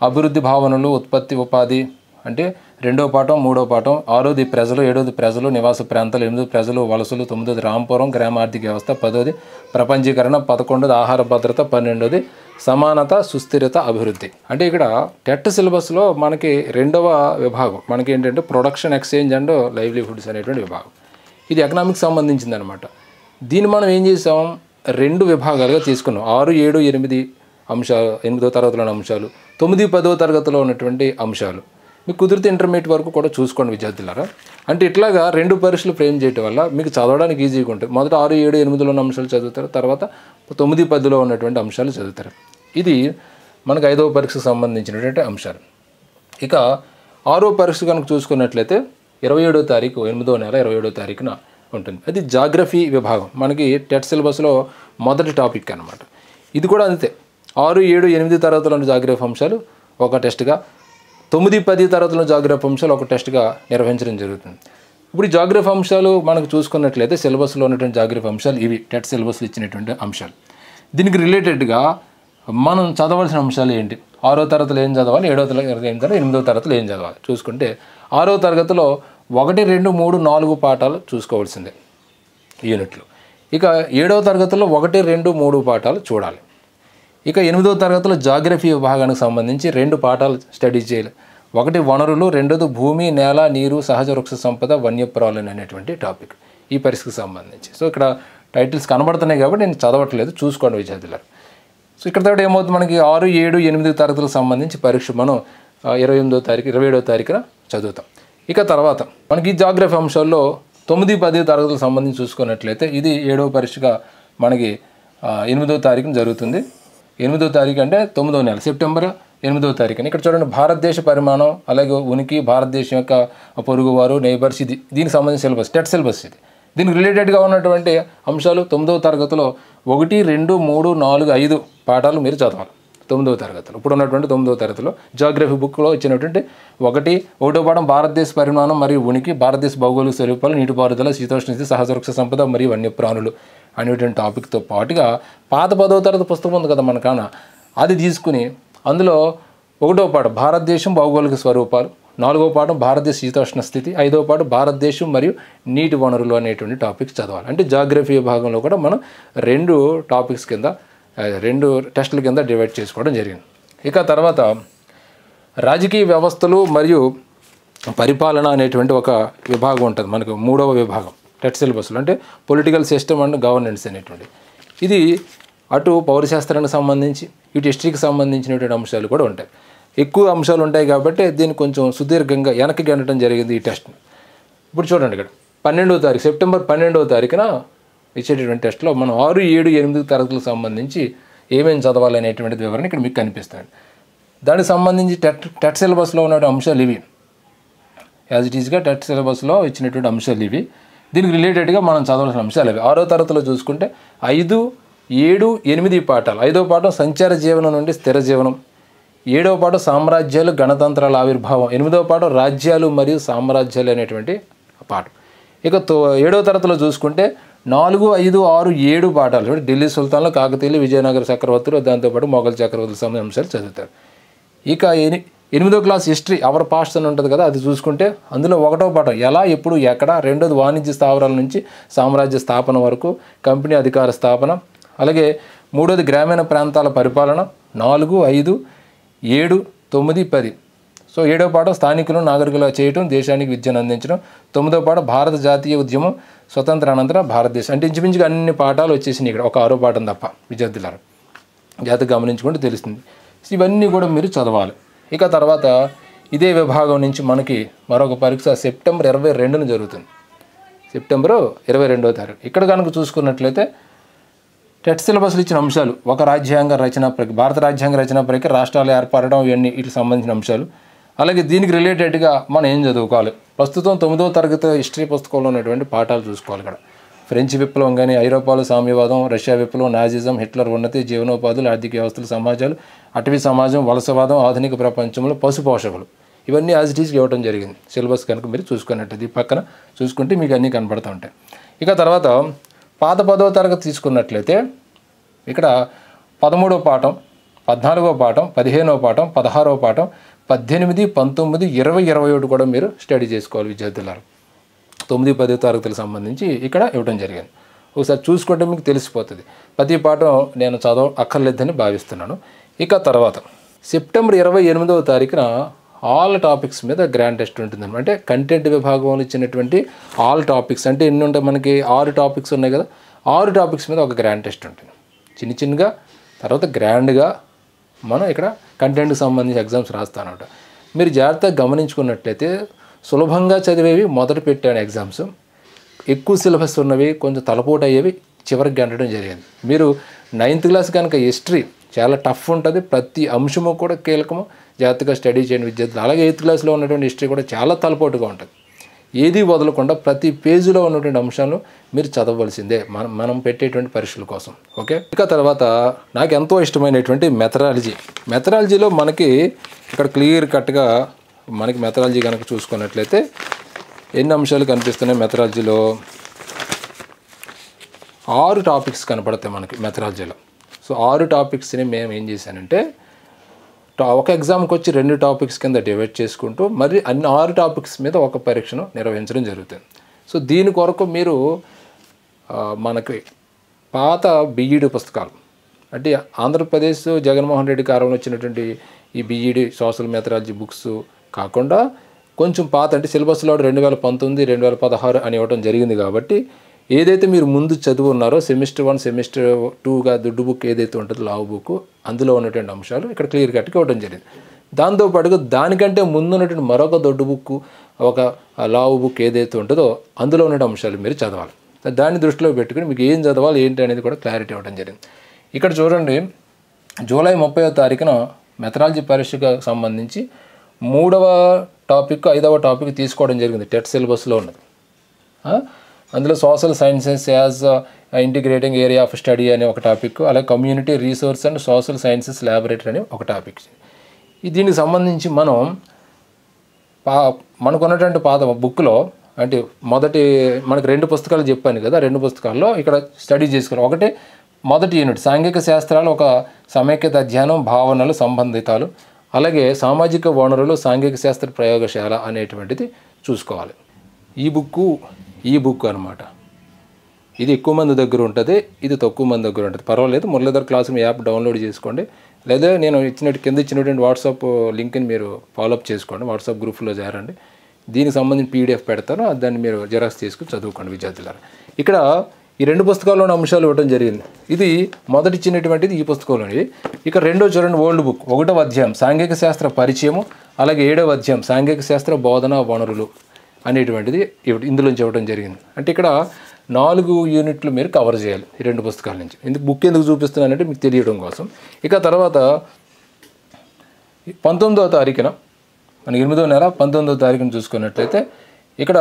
అభివృద్ధి భావనలు, ఉత్పత్తి, ఉపాధి అంటే రెండో పాఠం, మూడో పాఠం. 6ది ప్రజలు, 7ది ప్రజలు, నివాస ప్రాంతాలు, 8ది ప్రజలు, వలసలు, 9ది రాంపురం, గ్రామ ఆర్థిక వ్యవస్థ, 10ది ప్రపంచీకరణ, 11ది ఆహార భద్రత, 12ది సమానత, సుస్థిరత, అభివృద్ధి. అంటే ఇక్కడ టెట్ సిలబస్లో మనకి రెండవ విభాగం మనకి ఏంటంటే ప్రొడక్షన్, ఎక్స్చేంజ్ అండ్ లైవ్లీహుడ్స్ అనేటువంటి విభాగం. ఇది ఎకనామిక్స్ సంబంధించింది అనమాట. దీన్ని మనం ఏం చేసాం, 2 విభాగాలుగా తీసుకున్నాం. 6, 7, 8 అంశాలు, 8వ తరగతిలోని అంశాలు, 9, 10వ తరగతిలో ఉన్నటువంటి అంశాలు. మీకు కుదిరితే ఇంటర్మీడియట్ వరకు కూడా చూసుకోండి విద్యార్థులారా. అంటే ఇట్లాగా 2 పరీక్షలు ఫ్రేమ్ చేయడం వల్ల మీకు చదవడానికి ఈజీగా ఉంటుంది. మొదట 6, 7, 8లో ఉన్న అంశాలు చదువుతారు, తర్వాత 9, 10లో ఉన్నటువంటి అంశాలు చదువుతారు. ఇది మనకు 5వ పరీక్షకు సంబంధించినటువంటి అంశాలు. ఇక 6వ పరీక్ష కనుక చూసుకున్నట్లయితే 27వ తారీఖు, 8వ నెల 27వ తారీఖున ఉంటుంది. అది జాగ్రఫీ విభాగం. మనకి టెట్ సిలబస్లో మొదటి టాపిక్ అనమాట. ఇది కూడా అంతే. 6, 7, 8 తరగతులను జాగ్రఫీ అంశాలు ఒక టెస్ట్గా, 9, 10 తరగతుల జాగ్రఫీ అంశాలు ఒక టెస్ట్గా నిర్వహించడం జరుగుతుంది. ఇప్పుడు ఈ జాగ్రఫీ అంశాలు మనకు చూసుకున్నట్లయితే సిలబస్లో ఉన్నటువంటి జాగ్రఫీ అంశాలు ఇవి, టెట్ సిలబస్లో ఇచ్చినటువంటి అంశాలు. దీనికి రిలేటెడ్గా మనం చదవాల్సిన అంశాలు ఏంటి, 6వ తరగతిలో ఏం చదవాలి, 7వ తరగతిలో ఏం చదవాలి, 8వ తరగతిలో ఏం చదవాలి చూసుకుంటే 6వ తరగతిలో 1, 2, 3, 4 పాఠాలు చూసుకోవాల్సిందే యూనిట్లు. ఇక 7వ తరగతిలో 1, 2, 3 పాఠాలు చూడాలి. ఇక 8వ తరగతిలో జాగ్రఫీ విభాగానికి సంబంధించి 2 పాఠాలు స్టడీ చేయాలి. 1 వనరులు, 2ది భూమి, నేల, నీరు, సహజ వృక్ష సంపద, వన్యప్రాణులు అనేటువంటి టాపిక్ ఈ పరీక్షకు సంబంధించి. సో ఇక్కడ టైటిల్స్ కనబడుతున్నాయి కాబట్టి నేను చదవట్లేదు, చూసుకోండి విద్యార్థులారు. సో ఇక్కడ తర్వాత ఏమవుతుంది, మనకి 6, 7, 8 తరగతులకు సంబంధించి పరీక్ష మనం 28వ తారీఖు, 27వ తారీఖున చదువుతాం. ఇక తర్వాత మనకి ఈ జాగ్రఫీ అంశాల్లో 9, 10 తరగతులకు సంబంధించి చూసుకున్నట్లయితే ఇది 7వ పరీక్షగా మనకి 8వ తారీఖున జరుగుతుంది. 8వ తారీఖు అంటే 9వ నెల, సెప్టెంబర్ 8వ తారీఖున. ఇక్కడ చూడండి, భారతదేశ పరిమాణం, అలాగే ఉనికి, భారతదేశం యొక్క పొరుగువారు, నైబర్స్, ఇది దీనికి సంబంధించిన సిలబస్, టెట్ సిలబస్ ఇది. దీనికి రిలేటెడ్గా ఉన్నటువంటి అంశాలు 9వ తరగతిలో 1, 2, 3, 4, 5 పాఠాలు మీరు చదవాలి 9వ తరగతిలో. ఇప్పుడు ఉన్నటువంటి 9వ తరగతిలో జాగ్రఫీ బుక్లో ఇచ్చినటువంటి 1వ పాఠం భారతదేశ పరిమాణం మరియు ఉనికి, భారతదేశ భౌగోళిక స్వరూపాలు, నీటిపారుదల, శీతోష్ణస్థితి, సహజ వృక్ష సంపద మరియు వన్యప్రాణులు అనేటువంటి టాపిక్తో పాటుగా పాత 10వ తరగతి పుస్తకం ఉంది కదా మనకాన, అది తీసుకుని అందులో 1వ పాఠం భారతదేశం భౌగోళిక స్వరూపాలు, 4వ పాఠం భారతదేశ శీతోష్ణ స్థితి, 5వ పాఠం భారతదేశం మరియు నీటి వనరులు అనేటువంటి టాపిక్స్ చదవాలి. అంటే జాగ్రఫీ విభాగంలో కూడా మనం 2 టాపిక్స్ కింద, 2 టెస్టుల కింద డివైడ్ చేసుకోవడం జరిగింది. ఇక తర్వాత రాజకీయ వ్యవస్థలు మరియు పరిపాలన అనేటువంటి ఒక విభాగం ఉంటుంది మనకు, 3వ విభాగం టెట్ సిలబస్లో. అంటే పొలిటికల్ సిస్టమ్ అండ్ గవర్నెన్స్ అనేటువంటి, ఇది అటు పౌరశాస్త్రానికి సంబంధించి, ఇటు హిస్టరీకి సంబంధించినటువంటి అంశాలు కూడా ఉంటాయి. ఎక్కువ అంశాలు ఉంటాయి కాబట్టి దీన్ని కొంచెం సుదీర్ఘంగా వెనక్కి గెనటం జరిగింది ఈ టెస్ట్. ఇప్పుడు చూడండి, ఇక్కడ 12వ తారీఖు, సెప్టెంబర్ 12వ తారీఖున ఇచ్చేటటువంటి టెస్ట్లో మనం 6, 7, 8 తరగతులకు సంబంధించి ఏమేమి చదవాలి అనేటువంటిది వివరణ ఇక్కడ మీకు కనిపిస్తుంది. దానికి సంబంధించి టెట్ సిలబస్లో ఉన్న అంశాలు ఇవి, యాజ్ ఇట్ ఈస్గా టెట్ సిలబస్లో ఇచ్చినటువంటి అంశాలు ఇవి. దీనికి రిలేటెడ్గా మనం చదవాల్సిన అంశాలు అవి. 6వ తరగతిలో చూసుకుంటే 5, 7, 8 పాఠాలు. 5వ పాఠం సంచార జీవనం నుండి స్థిర జీవనం, 7వ పాఠం సామ్రాజ్యాలు, గణతంత్రాల ఆవిర్భావం, 8వ పాఠం రాజ్యాలు మరియు సామ్రాజ్యాలు అనేటువంటి పాఠం. ఇక 7వ తరగతిలో చూసుకుంటే 4, 5, 6, 7 పాఠాలు. ఢిల్లీ సుల్తాన్లు, కాకతీయులు, విజయనగర చక్రవర్తులు, దాంతోపాటు మొఘల్ చక్రవర్తుల సంబంధించిన అంశాలు చదువుతారు. ఇక 8వ క్లాస్ హిస్టరీ, అవర్ పాస్ట్ అని ఉంటుంది కదా, అది చూసుకుంటే అందులో 1వ పాఠం ఎలా, ఎప్పుడు, ఎక్కడ, 2వది వాణిజ్య స్థావరాల నుంచి సామ్రాజ్య స్థాపన వరకు, కంపెనీ అధికార స్థాపన, అలాగే 3వది గ్రామీణ ప్రాంతాల పరిపాలన, 4, 5, 7, 9, 10. సో 7వ పాఠం స్థానికులను నాగరికులు చేయటం, దేశానికి విద్యను అందించడం, 9వ పాఠం భారత జాతీయ ఉద్యమం, స్వతంత్ర అనంతర భారతదేశం. అంటే ఇంచుమించుగా అన్ని పాఠాలు వచ్చేసినాయి ఇక్కడ, ఒక 6వ పాఠం తప్ప విద్యార్థులారు జాగ్రత్తగా గమనించుకుంటే తెలుస్తుంది. ఇవన్నీ కూడా మీరు చదవాలి. ఇక తర్వాత ఇదే విభాగం నుంచి మనకి మరొక పరీక్ష సెప్టెంబర్ 22న జరుగుతుంది, సెప్టెంబర్ 22వ తారీఖు. ఇక్కడ కనుక చూసుకున్నట్లయితే టెట్ సిలబస్లు ఇచ్చిన అంశాలు, ఒక రాజ్యాంగ రచన ప్రక్రియ, భారత రాజ్యాంగ రచన ప్రక్రియ, రాష్ట్రాలు ఏర్పడడం, ఇవన్నీ వీటికి సంబంధించిన అంశాలు. అలాగే దీనికి రిలేటెడ్గా మనం ఏం చదువుకోవాలి, ప్రస్తుతం 9వ తరగతి హిస్టరీ పుస్తకంలో ఉన్నటువంటి పాఠాలు చూసుకోవాలి. ఇక్కడ ఫ్రెంచ్ విప్లవం కానీ, ఐరోపాలో సామ్యవాదం, రష్యా విప్లవం, నాజిజం, హిట్లర్ ఉన్నతి, జీవనోపాధులు, ఆర్థిక వ్యవస్థలు, సమాజాలు, అటవీ సమాజం, వలసవాదం, ఆధునిక ప్రపంచంలో పశు పోషకులు, ఇవన్నీ యాజ్ ఇట్ ఈజ్ ఇవ్వడం జరిగింది సిలబస్ కనుక మీరు చూసుకున్నట్టు. ఈ పక్కన చూసుకుంటే మీకు అన్నీ కనపడుతూ ఉంటాయి. ఇక తర్వాత పాత 10వ తరగతి తీసుకున్నట్లయితే ఇక్కడ 13వ పాఠం 14వ పాఠం, 15వ పాఠం, 16వ పాఠం, 18, 19, 20, 21 కూడా మీరు స్టడీ చేసుకోవాలి విద్యార్థులారు. 9, 10 తరగతులకు సంబంధించి ఇక్కడ ఇవ్వడం జరిగింది. ఒకసారి చూసుకుంటే మీకు తెలిసిపోతుంది. ప్రతి పాఠం నేను అక్కర్లేదని భావిస్తున్నాను. ఇక తర్వాత సెప్టెంబర్ 28వ తారీఖున ఆల్ టాపిక్స్ మీద గ్రాండ్ టెస్ట్ ఉంటుంది. అంటే కంటెంట్ విభాగంలో ఇచ్చినటువంటి ఆల్ టాపిక్స్ అంటే ఎన్ని ఉంటాయి మనకి 6 టాపిక్స్ ఉన్నాయి కదా, 6 టాపిక్స్ మీద ఒక గ్రాండ్ టెస్ట్ ఉంటుంది. చిన్నగా తర్వాత గ్రాండ్గా మనం ఇక్కడ కంటెంట్కి సంబంధించి ఎగ్జామ్స్ రాస్తానమాట. మీరు జాగ్రత్తగా గమనించుకున్నట్లయితే సులభంగా చదివేవి మొదట పెట్టాను ఎగ్జామ్స్, ఎక్కువ సిలబస్ ఉన్నవి కొంచెం తలపోటు అయ్యేవి చివరికి గంటడం జరిగింది. మీరు 9th క్లాస్ కనుక హిస్టరీ చాలా టఫ్ ఉంటుంది, ప్రతి అంశము కూడా కీలకము, జాగ్రత్తగా స్టడీ చేయండి విద్యార్థులు. అలాగే 8th క్లాస్లో ఉన్నటువంటి హిస్టరీ కూడా చాలా తలపోటుగా ఉంటుంది. ఏది వదలకుండా ప్రతి పేజీలో ఉన్నటువంటి అంశాలను మీరు చదవవలసిందే మనం పెట్టేటువంటి పరీక్షల కోసం. ఓకే, ఇక తర్వాత నాకు ఎంతో ఇష్టమైనటువంటి మెథడాలజీలో మనకి ఇక్కడ క్లియర్ కట్గా మనకి మెథడాలజీ కనుక చూసుకున్నట్లయితే ఎన్ని అంశాలు కనిపిస్తున్నాయి. మెథడాలజీలో 6 టాపిక్స్ కనపడతాయి మనకి మెథడాలజీలో. సో 6 టాపిక్స్ని మేము ఏం చేశానంటే ఒక ఎగ్జామ్కి వచ్చి 2 టాపిక్స్ కింద డివైడ్ చేసుకుంటూ మరి అన్ని 6 టాపిక్స్ మీద ఒక పరీక్షను నిర్వహించడం జరుగుతుంది. సో దీని కొరకు మీరు మనకి పాత బీఈడి పుస్తకాలు అంటే ఆంధ్రప్రదేశ్ జగన్మోహన్ రెడ్డి కాలంలో వచ్చినటువంటి ఈ బీఈడి సోషల్ మెథడాలజీ బుక్స్ కాకుండా కొంచెం పాత అంటే సిలబస్లో 2019, 2016 అని ఇవ్వడం జరిగింది. కాబట్టి ఏదైతే మీరు ముందు చదువు ఉన్నారో సెమిస్టర్ 1, సెమిస్టర్ 2గా దుడ్డు బుక్ ఏదైతే ఉంటుందో లావు బుక్ అందులో ఉన్నటువంటి అంశాలు ఇక్కడ క్లియర్ కట్గా ఇవ్వడం జరిగింది. దాంతోపాటుగా దానికంటే ముందు ఉన్నటువంటి మరొక దొడ్డు బుక్ ఒక లావు బుక్ ఏదైతే ఉంటుందో అందులో ఉన్న అంశాలు మీరు చదవాలి. దాన్ని దృష్టిలో పెట్టుకుని మీకు ఏం చదవాలి ఏంటి అనేది కూడా క్లారిటీ ఇవ్వడం జరిగింది. ఇక్కడ చూడండి, జూలై 30వ తారీఖున మెథడాలజీ పరీక్షకు సంబంధించి 3వ టాపిక్ 5వ టాపిక్ తీసుకోవడం జరిగింది. టెట్ సిలబస్లో ఉన్నది. అందులో social sciences as integrating area of study అనే ఒక టాపిక్, అలాగే community resource and social sciences laboratory అని ఒక టాపిక్. దీనికి సంబంధించి మనకున్నటువంటి పాత బుక్లో అంటే మనకి 2 పుస్తకాలు చెప్పాను కదా, 2 పుస్తకాల్లో ఇక్కడ స్టడీ చేసుకోవాలి. ఒకటి మొదటి యూనిట్ సాంఘిక శాస్త్రాలు ఒక సమైక్యత అధ్యయనం, భావనలు, సంబంధితాలు, అలాగే సామాజిక వనరులు, సాంఘిక శాస్త్ర ప్రయోగశాల అనేటువంటిది చూసుకోవాలి. ఈ బుక్ అనమాట. ఇది ఎక్కువ మంది దగ్గర ఉంటుంది, ఇది తక్కువ మంది దగ్గర ఉంటుంది. పర్వాలేదు, Muralidhar class room app download చేసుకోండి, లేదా నేను కింద ఇచ్చినటువంటి వాట్సాప్ లింక్ని మీరు ఫాలోఅప్ చేసుకోండి, వాట్సాప్ గ్రూప్లో చేరండి. దీనికి సంబంధించి పీడిఎఫ్ పెడతాను, దాన్ని మీరు జెరాక్స్ తీసుకుని చదువుకోండి విద్యార్థులారా. ఇక్కడ ఈ 2 పుస్తకాల్లోని అంశాలు ఇవ్వడం జరిగింది. ఇది మొదటి ఇచ్చినటువంటిది ఈ పుస్తకంలోని. ఇక రెండో చూడండి, ఓల్డ్ బుక్ 1వ అధ్యాయం సాంఘిక శాస్త్ర పరిచయము, అలాగే 7వ అధ్యాయం సాంఘిక శాస్త్ర బోధన వనరులు అనేటువంటిది ఇందులోంచి ఇవ్వడం జరిగింది. అంటే ఇక్కడ 4 యూనిట్లు మీరు కవర్ చేయాలి ఈ 2 పుస్తకాల నుంచి. బుక్ ఎందుకు చూపిస్తున్నానంటే మీకు తెలియడం కోసం. ఇక తర్వాత 19వ తారీఖున మనకి 8వ నెల 19వ తారీఖున చూసుకున్నట్లయితే ఇక్కడ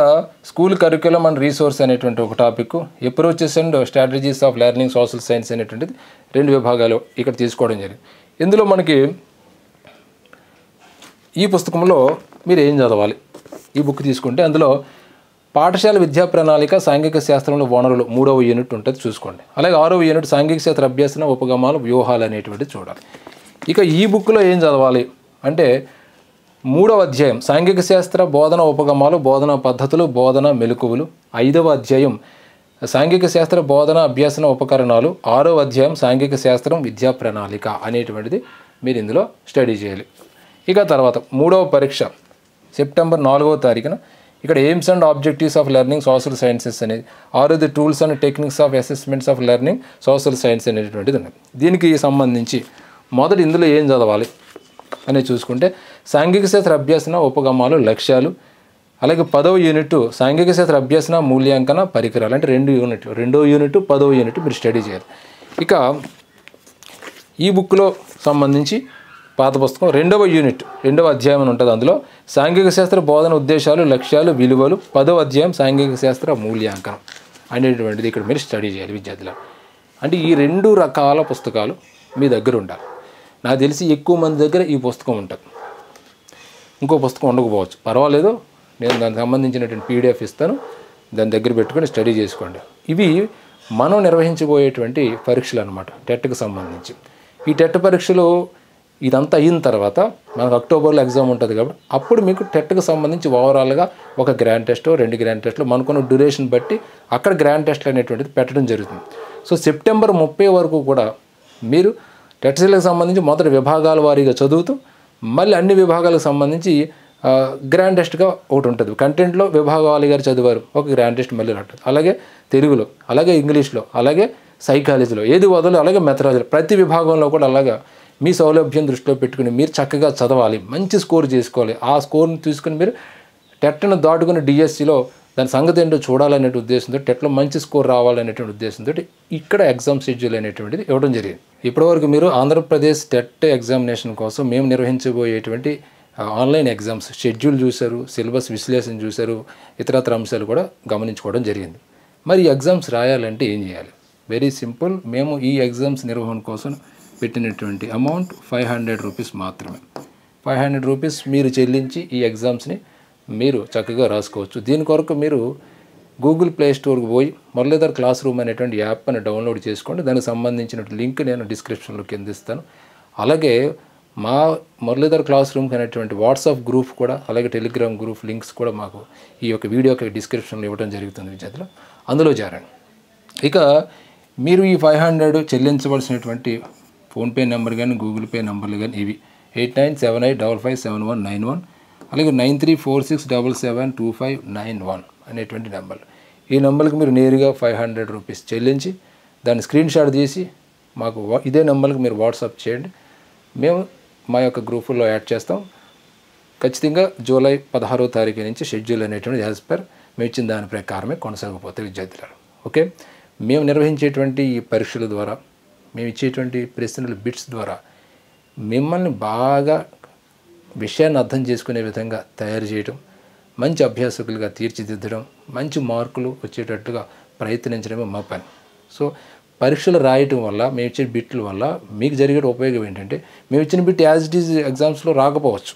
స్కూల్ కరిక్యులం అండ్ రీసోర్స్ అనేటువంటి ఒక topic, approaches and strategies of learning social science అనేటువంటిది 2 విభాగాలు ఇక్కడ తీసుకోవడం జరిగింది. ఇందులో మనకి ఈ పుస్తకంలో మీరు ఏం చదవాలి, ఈ బుక్ తీసుకుంటే అందులో పాఠశాల విద్యా ప్రణాళిక సాంఘిక శాస్త్రంలో వనరులు 3వ యూనిట్ ఉంటుంది చూసుకోండి. అలాగే 6వ యూనిట్ సాంఘిక శాస్త్ర అభ్యాసన ఉపగమాలు వ్యూహాలు అనేటువంటిది చూడాలి. ఇక ఈ బుక్లో ఏం చదవాలి అంటే 3వ అధ్యాయం సాంఘిక శాస్త్ర బోధన ఉపగమాలు, బోధనా పద్ధతులు, బోధన మెలకువలు, 5వ అధ్యాయం సాంఘిక శాస్త్ర బోధన అభ్యాసన ఉపకరణాలు, 6వ అధ్యాయం సాంఘిక శాస్త్రం విద్యా ప్రణాళిక అనేటువంటిది మీరు ఇందులో స్టడీ చేయాలి. ఇక తర్వాత 3వ పరీక్ష సెప్టెంబర్ 4వ తారీఖున ఇక్కడ aims and objectives of learning social sciences అనేది, 6ది tools and techniques of assessments of learning social science అనేటువంటిది ఉన్నది. దీనికి సంబంధించి మొదటి ఇందులో ఏం చదవాలి అనేది చూసుకుంటే సాంఘిక శాస్త్ర అభ్యాసన ఉపగమాలు లక్ష్యాలు, అలాగే 10వ యూనిట్ సాంఘిక శాస్త్ర అభ్యాసన మూల్యాంకన పరికరాలు అంటే 2 యూనిట్లు, 2వ యూనిట్ 10వ యూనిట్ మీరు స్టడీ చేయాలి. ఇక ఈ బుక్లో సంబంధించి పాత పుస్తకం 2వ యూనిట్ 2వ అధ్యాయం అని ఉంటుంది. అందులో సాంఘిక శాస్త్ర బోధన ఉద్దేశాలు, లక్ష్యాలు, విలువలు, 10వ అధ్యాయం సాంఘిక శాస్త్ర మూల్యాంకనం అనేటువంటిది ఇక్కడ మీరు స్టడీ చేయాలి విద్యార్థులు. అంటే ఈ 2 రకాల పుస్తకాలు మీ దగ్గర ఉండాలి. నాకు తెలిసి ఎక్కువ మంది దగ్గర ఈ పుస్తకం ఉంటుంది, ఇంకో పుస్తకం ఉండకపోవచ్చు, పర్వాలేదు, నేను దానికి సంబంధించినటువంటి పీడిఎఫ్ ఇస్తాను, దాని దగ్గర పెట్టుకొని స్టడీ చేసుకోండి. ఇవి మనం నిర్వహించబోయేటువంటి పరీక్షలు అనమాట, టెట్కి సంబంధించి. ఈ టెట్ పరీక్షలు ఇదంతా అయిన తర్వాత మనకు అక్టోబర్లో ఎగ్జామ్ ఉంటుంది కాబట్టి అప్పుడు మీకు టెట్కి సంబంధించి ఓవరాల్గా ఒక గ్రాండ్ టెస్ట్ 2 గ్రాండ్ టెస్ట్లు మనకున్న డ్యూరేషన్ బట్టి అక్కడ గ్రాండ్ టెస్ట్లు అనేటువంటిది పెట్టడం జరుగుతుంది. సో సెప్టెంబర్ 30 వరకు కూడా మీరు టెట్స్లకు సంబంధించి మొదటి విభాగాల వారీగా చదువుతూ మళ్ళీ అన్ని విభాగాలకు సంబంధించి గ్రాండ్ టెస్ట్గా ఒకటి ఉంటుంది. కంటెంట్లో విభాగాలు గారు చదివారు ఒక గ్రాండ్ టెస్ట్ మళ్ళీ రావట్లేదు. అలాగే తెలుగులో, అలాగే ఇంగ్లీష్లో, అలాగే సైకాలజీలో ఏది వదలు, అలాగే మెథడాలజీలో ప్రతి విభాగంలో కూడా అలాగా మీ సౌలభ్యం దృష్టిలో పెట్టుకుని మీరు చక్కగా చదవాలి, మంచి స్కోర్ చేసుకోవాలి. ఆ స్కోర్ని తీసుకుని మీరు టెట్ను దాటుకుని డిఎస్సిలో దాని సంగతి ఏంటో చూడాలనే ఉద్దేశంతో టెట్లో మంచి స్కోర్ రావాలనేటువంటి ఉద్దేశంతో ఇక్కడ ఎగ్జామ్ షెడ్యూల్ అనేటువంటిది ఇవ్వడం జరిగింది. ఇప్పటివరకు మీరు ఆంధ్రప్రదేశ్ టెట్ ఎగ్జామినేషన్ కోసం మేము నిర్వహించబోయేటువంటి ఆన్లైన్ ఎగ్జామ్స్ షెడ్యూల్ చూశారు, సిలబస్ విశ్లేషణ చూశారు, ఇతరత్ర అంశాలు కూడా గమనించుకోవడం జరిగింది. మరి ఈ ఎగ్జామ్స్ రాయాలంటే ఏం చేయాలి? Very simple. మేము ఈ ఎగ్జామ్స్ నిర్వహణ కోసం పెట్టినటువంటి అమౌంట్ 500 రూపీస్ మాత్రమే. 500 రూపీస్ మీరు చెల్లించి ఈ ఎగ్జామ్స్ని మీరు చక్కగా రాసుకోవచ్చు. దీని కొరకు మీరు గూగుల్ ప్లే స్టోర్కి పోయి మురళీధర్ క్లాస్ రూమ్ అనేటువంటి యాప్ని డౌన్లోడ్ చేసుకోండి. దానికి సంబంధించిన లింక్ నేను డిస్క్రిప్షన్లో కింద ఇస్తాను. అలాగే మా మురళీధర్ క్లాస్ రూమ్కి అనేటువంటి వాట్సాప్ గ్రూప్ కూడా, అలాగే టెలిగ్రామ్ గ్రూప్ లింక్స్ కూడా మాకు ఈ యొక్క వీడియోకి డిస్క్రిప్షన్లో ఇవ్వడం జరుగుతుంది విద్యార్థులు. అందులో చేరండి. ఇక మీరు ఈ 500 చెల్లించవలసినటువంటి ఫోన్పే నెంబర్ కానీ గూగుల్ పే నెంబర్లు కానీ ఇవి 8978557191, అలాగే 9346772591 అనేటువంటి నెంబర్లు. ఈ నెంబర్కి మీరు నేరుగా 500 రూపీస్ చెల్లించి దాన్ని స్క్రీన్ షాట్ తీసి మాకు ఇదే నెంబర్కి మీరు వాట్సాప్ చేయండి. మేము మా యొక్క గ్రూపుల్లో యాడ్ చేస్తాం. ఖచ్చితంగా జూలై 16వ తారీఖు నుంచి షెడ్యూల్ అనేటువంటి యాజ్ పర్ మేము ఇచ్చిన దాని ప్రకారమే కొనసాగిపోతాయి విద్యార్థులు. ఓకే, మేము నిర్వహించేటువంటి ఈ పరీక్షల ద్వారా, మేము ఇచ్చేటువంటి ప్రశ్నల బిట్స్ ద్వారా మిమ్మల్ని బాగా విషయాన్ని అర్థం చేసుకునే విధంగా తయారు చేయడం, మంచి అభ్యాసకులుగా తీర్చిదిద్దడం, మంచి మార్కులు వచ్చేటట్టుగా ప్రయత్నించడమే మా పని. సో పరీక్షలు రాయటం వల్ల, మేము ఇచ్చే బిట్ల వల్ల మీకు జరిగే ఉపయోగం ఏంటంటే, మేము ఇచ్చిన బిట్ యాజ్ ఇట్ ఈజ్ ఎగ్జామ్స్లో రాకపోవచ్చు,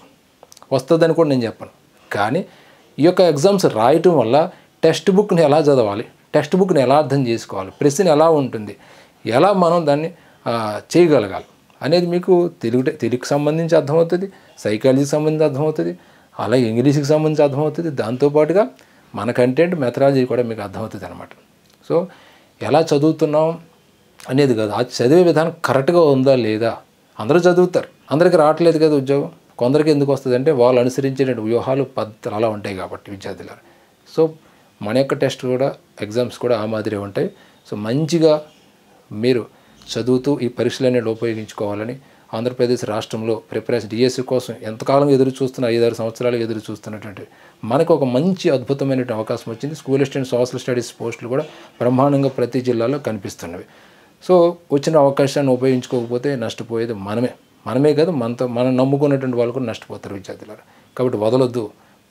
వస్తుందని కూడా నేను చెప్పను. కానీ ఈ యొక్క ఎగ్జామ్స్ రాయటం వల్ల టెక్స్ట్ బుక్ని ఎలా చదవాలి, టెక్స్ట్ బుక్ని ఎలా అర్థం చేసుకోవాలి, ప్రశ్న ఎలా ఉంటుంది, ఎలా మనం దాన్ని చేయగలగాలి అనేది మీకు తెలుగుకి సంబంధించి అర్థమవుతుంది, సైకాలజీకి సంబంధించి అర్థమవుతుంది, అలాగే ఇంగ్లీష్కి సంబంధించి అర్థమవుతుంది. దాంతోపాటుగా మన కంటెంట్ మెథడాలజీ కూడా మీకు అర్థమవుతుంది అనమాట. సో ఎలా చదువుతున్నాం అనేది కాదు, ఆ చదివే విధానం కరెక్ట్గా ఉందా లేదా. అందరూ చదువుతారు, అందరికీ రావట్లేదు కదా ఉద్యోగం. కొందరికి ఎందుకు వస్తుంది అంటే వాళ్ళు అనుసరించే వ్యూహాలు పద్ధతులు అలా ఉంటాయి కాబట్టి విద్యార్థులు. సో మన యొక్క టెస్ట్ కూడా, ఎగ్జామ్స్ కూడా ఆ మాదిరి ఉంటాయి. సో మంచిగా మీరు చదువుతూ ఈ పరీక్షలు అనేవి ఉపయోగించుకోవాలని ఆంధ్రప్రదేశ్ రాష్ట్రంలో ప్రిపరేషన్ డిఎస్సి కోసం ఎంతకాలం ఎదురు చూస్తున్న 5-6 సంవత్సరాలు ఎదురు చూస్తున్నటువంటి మనకు ఒక మంచి అద్భుతమైన అవకాశం వచ్చింది. స్కూల్ అసిస్టెంట్ సోషల్ స్టడీస్ పోస్టులు కూడా బ్రహ్మాండంగా ప్రతి జిల్లాలో కనిపిస్తున్నవి. సో వచ్చిన అవకాశాన్ని ఉపయోగించుకోకపోతే నష్టపోయేది మనమే కాదు, మనం నమ్ముకున్నటువంటి వాళ్ళు కూడా నష్టపోతారు విద్యార్థులారా. కాబట్టి వదలొద్దు,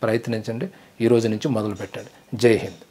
ప్రయత్నించండి, ఈ రోజు నుంచి మొదలు పెట్టండి. జై హింద్.